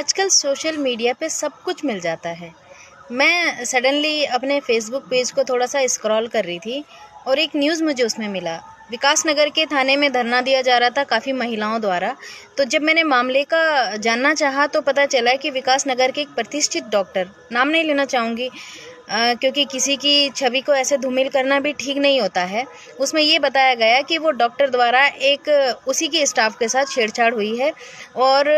आजकल social media पे सब कुछ मिल जाता है। मैं सडनली अपने फेसबुक पेज को थोड़ा-सा स्क्रॉल कर रही थी और एक न्यूज़ मुझे उसमें मिला। विकास नगर के थाने में धरना दिया जा रहा था काफ़ी महिलाओं द्वारा। तो जब मैंने मामले का जानना चाहा तो पता चला कि विकास नगर के एक प्रतिष्ठित डॉक्टर, नाम नहीं लेना चाहूँगी क्योंकि किसी की छवि को ऐसे धूमिल करना भी ठीक नहीं होता है। उसमें ये बताया गया कि वो डॉक्टर द्वारा एक उसी के स्टाफ के साथ छेड़छाड़ हुई है और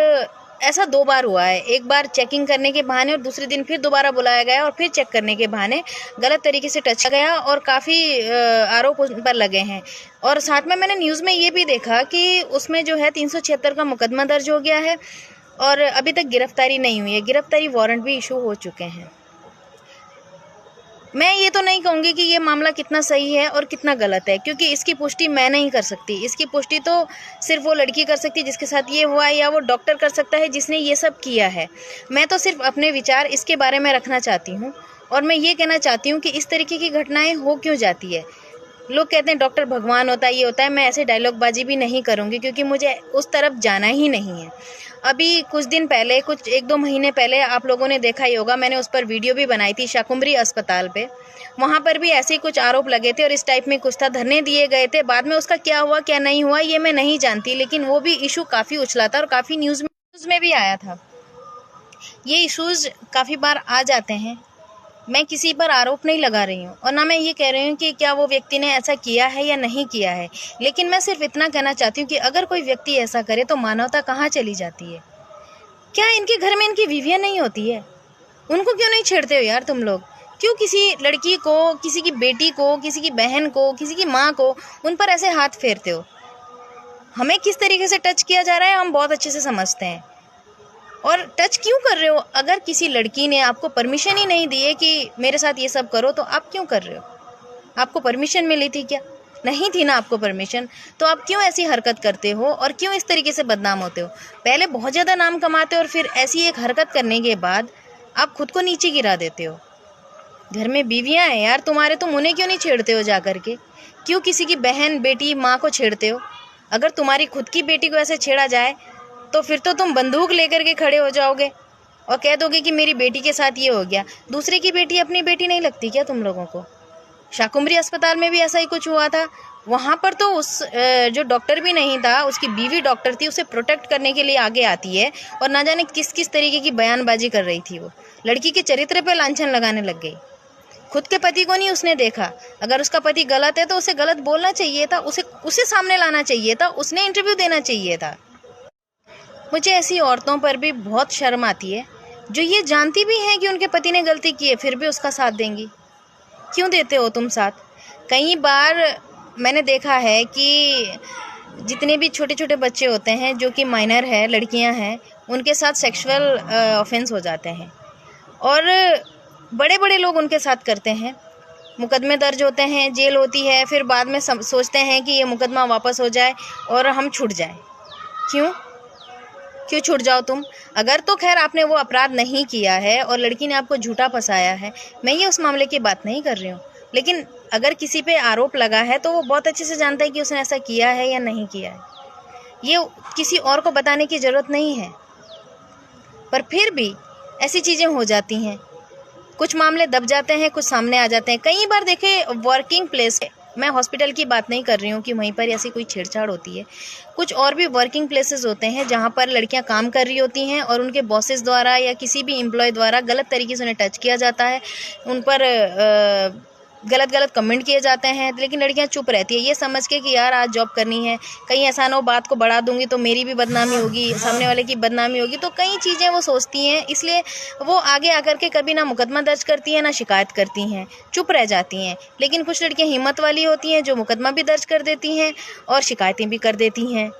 ऐसा 2 बार हुआ है। एक बार चेकिंग करने के बहाने और दूसरे दिन फिर दोबारा बुलाया गया और फिर चेक करने के बहाने गलत तरीके से टच किया गया और काफ़ी आरोप उन पर लगे हैं। और साथ में मैंने न्यूज़ में ये भी देखा कि उसमें जो है 376 का मुकदमा दर्ज हो गया है और अभी तक गिरफ्तारी नहीं हुई है। गिरफ्तारी वारंट भी इशू हो चुके हैं। मैं ये तो नहीं कहूँगी कि ये मामला कितना सही है और कितना गलत है, क्योंकि इसकी पुष्टि मैं नहीं कर सकती। इसकी पुष्टि तो सिर्फ वो लड़की कर सकती है जिसके साथ ये हुआ है, या वो डॉक्टर कर सकता है जिसने ये सब किया है। मैं तो सिर्फ अपने विचार इसके बारे में रखना चाहती हूँ और मैं ये कहना चाहती हूँ कि इस तरीके की घटनाएं हो क्यों जाती है। लोग कहते हैं डॉक्टर भगवान होता है, ये होता है। मैं ऐसे डायलॉगबाजी भी नहीं करूँगी क्योंकि मुझे उस तरफ जाना ही नहीं है। अभी कुछ दिन पहले, कुछ 1-2 महीने पहले आप लोगों ने देखा ही होगा, मैंने उस पर वीडियो भी बनाई थी शाकुंभरी अस्पताल पे। वहाँ पर भी ऐसे ही कुछ आरोप लगे थे और इस टाइप में कुछ था, धरने दिए गए थे। बाद में उसका क्या हुआ क्या नहीं हुआ ये मैं नहीं जानती, लेकिन वो भी इशू काफ़ी उछला था और काफ़ी न्यूज़ में भी आया था। ये इशूज़ काफ़ी बार आ जाते हैं। मैं किसी पर आरोप नहीं लगा रही हूँ और ना मैं ये कह रही हूँ कि क्या वो व्यक्ति ने ऐसा किया है या नहीं किया है, लेकिन मैं सिर्फ इतना कहना चाहती हूँ कि अगर कोई व्यक्ति ऐसा करे तो मानवता कहाँ चली जाती है। क्या इनके घर में इनकी बीवियाँ नहीं होती है? उनको क्यों नहीं छेड़ते हो यार तुम लोग? क्यों किसी लड़की को, किसी की बेटी को, किसी की बहन को, किसी की माँ को उन पर ऐसे हाथ फेरते हो? हमें किस तरीके से टच किया जा रहा है हम बहुत अच्छे से समझते हैं। और टच क्यों कर रहे हो? अगर किसी लड़की ने आपको परमिशन ही नहीं दी है कि मेरे साथ ये सब करो, तो आप क्यों कर रहे हो? आपको परमिशन मिली थी क्या? नहीं थी ना आपको परमिशन, तो आप क्यों ऐसी हरकत करते हो और क्यों इस तरीके से बदनाम होते हो? पहले बहुत ज़्यादा नाम कमाते हो और फिर ऐसी एक हरकत करने के बाद आप खुद को नीचे गिरा देते हो। घर में बीवियाँ हैं यार तुम्हारे, तुम उन्हें क्यों नहीं छेड़ते हो जा कर के? क्यों किसी की बहन, बेटी, माँ को छेड़ते हो? अगर तुम्हारी खुद की बेटी को ऐसे छेड़ा जाए तो फिर तो तुम बंदूक लेकर के खड़े हो जाओगे और कह दोगे कि मेरी बेटी के साथ ये हो गया। दूसरे की बेटी अपनी बेटी नहीं लगती क्या तुम लोगों को? शाकुंभरी अस्पताल में भी ऐसा ही कुछ हुआ था। वहाँ पर तो उस जो डॉक्टर भी नहीं था, उसकी बीवी डॉक्टर थी, उसे प्रोटेक्ट करने के लिए आगे आती है और ना जाने किस किस तरीके की बयानबाजी कर रही थी। वो लड़की के चरित्र पे लांछन लगाने लग गई। खुद के पति को नहीं उसने देखा। अगर उसका पति गलत है तो उसे गलत बोलना चाहिए था, उसे सामने लाना चाहिए था, उसने इंटरव्यू देना चाहिए था। मुझे ऐसी औरतों पर भी बहुत शर्म आती है जो ये जानती भी हैं कि उनके पति ने गलती की है, फिर भी उसका साथ देंगी। क्यों देते हो तुम साथ? कई बार मैंने देखा है कि जितने भी छोटे छोटे बच्चे होते हैं जो कि माइनर है, लड़कियां हैं, उनके साथ सेक्सुअल ऑफेंस हो जाते हैं और बड़े बड़े लोग उनके साथ करते हैं। मुकदमे दर्ज होते हैं, जेल होती है, फिर बाद में सोचते हैं कि ये मुकदमा वापस हो जाए और हम छूट जाएं। क्यों छूट जाओ तुम? अगर तो खैर आपने वो अपराध नहीं किया है और लड़की ने आपको झूठा फंसाया है, मैं ये उस मामले की बात नहीं कर रही हूँ, लेकिन अगर किसी पे आरोप लगा है तो वो बहुत अच्छे से जानता है कि उसने ऐसा किया है या नहीं किया है। ये किसी और को बताने की ज़रूरत नहीं है, पर फिर भी ऐसी चीज़ें हो जाती हैं। कुछ मामले दब जाते हैं, कुछ सामने आ जाते हैं। कई बार देखे वर्किंग प्लेस, मैं हॉस्पिटल की बात नहीं कर रही हूँ कि वहीं पर ऐसी कोई छेड़छाड़ होती है। कुछ और भी वर्किंग प्लेसेस होते हैं जहाँ पर लड़कियाँ काम कर रही होती हैं और उनके बॉसेस द्वारा या किसी भी एम्प्लॉय द्वारा गलत तरीके से उन्हें टच किया जाता है, उन पर गलत कमेंट किए जाते हैं, लेकिन लड़कियां चुप रहती है ये समझ के कि यार आज जॉब करनी है, कहीं ऐसा ना हो बात को बढ़ा दूंगी तो मेरी भी बदनामी होगी, सामने वाले की बदनामी होगी। तो कई चीज़ें वो सोचती हैं, इसलिए वो आगे आकर के कभी ना मुकदमा दर्ज करती हैं ना शिकायत करती हैं, चुप रह जाती हैं। लेकिन कुछ लड़कियां हिम्मत वाली होती हैं जो मुकदमा भी दर्ज कर देती हैं और शिकायतें भी कर देती हैं।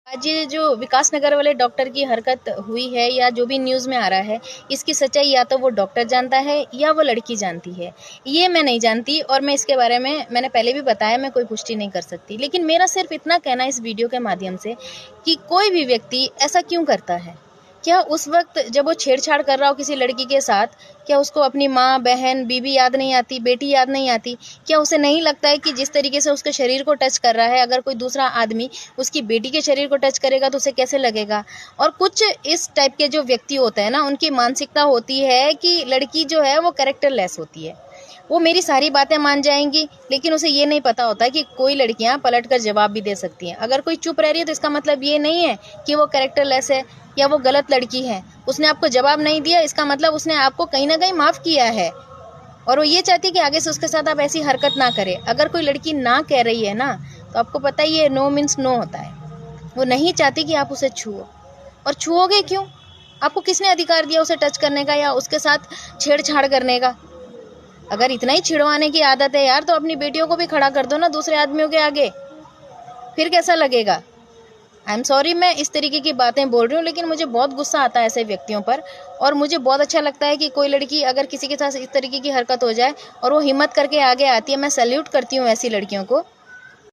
आज ये जो विकास नगर वाले डॉक्टर की हरकत हुई है या जो भी न्यूज़ में आ रहा है, इसकी सच्चाई या तो वो डॉक्टर जानता है या वो लड़की जानती है। ये मैं नहीं जानती और मैं इसके बारे में मैंने पहले भी बताया, मैं कोई पुष्टि नहीं कर सकती। लेकिन मेरा सिर्फ इतना कहना है इस वीडियो के माध्यम से कि कोई भी व्यक्ति ऐसा क्यों करता है? क्या उस वक्त जब वो छेड़छाड़ कर रहा हो किसी लड़की के साथ, क्या उसको अपनी माँ, बहन, बीवी याद नहीं आती, बेटी याद नहीं आती? क्या उसे नहीं लगता है कि जिस तरीके से उसके शरीर को टच कर रहा है, अगर कोई दूसरा आदमी उसकी बेटी के शरीर को टच करेगा तो उसे कैसे लगेगा? और कुछ इस टाइप के जो व्यक्ति होते हैं ना, उनकी मानसिकता होती है कि लड़की जो है वो कैरेक्टरलेस होती है। वो मेरी सारी बातें मान जाएंगी, लेकिन उसे ये नहीं पता होता कि कोई लड़कियां पलटकर जवाब भी दे सकती हैं। अगर कोई चुप रह रही है तो इसका मतलब ये नहीं है कि वो कैरेक्टरलेस है या वो गलत लड़की है। उसने आपको जवाब नहीं दिया, इसका मतलब उसने आपको कहीं ना कहीं माफ़ किया है और वो ये चाहती है कि आगे से उसके साथ आप ऐसी हरकत ना करें। अगर कोई लड़की ना कह रही है ना, तो आपको पता ही है नो मीन्स नो होता है। वो नहीं चाहती कि आप उसे छुओ, और छुओगे क्यों? आपको किसने अधिकार दिया उसे टच करने का या उसके साथ छेड़छाड़ करने का? अगर इतना ही छिड़वाने की आदत है यार, तो अपनी बेटियों को भी खड़ा कर दो ना दूसरे आदमियों के आगे, फिर कैसा लगेगा? आई एम सॉरी मैं इस तरीके की बातें बोल रही हूँ, लेकिन मुझे बहुत गुस्सा आता है ऐसे व्यक्तियों पर। और मुझे बहुत अच्छा लगता है कि कोई लड़की अगर किसी के साथ इस तरीके की हरकत हो जाए और वो हिम्मत करके आगे आती है, मैं सैल्यूट करती हूँ ऐसी लड़कियों को।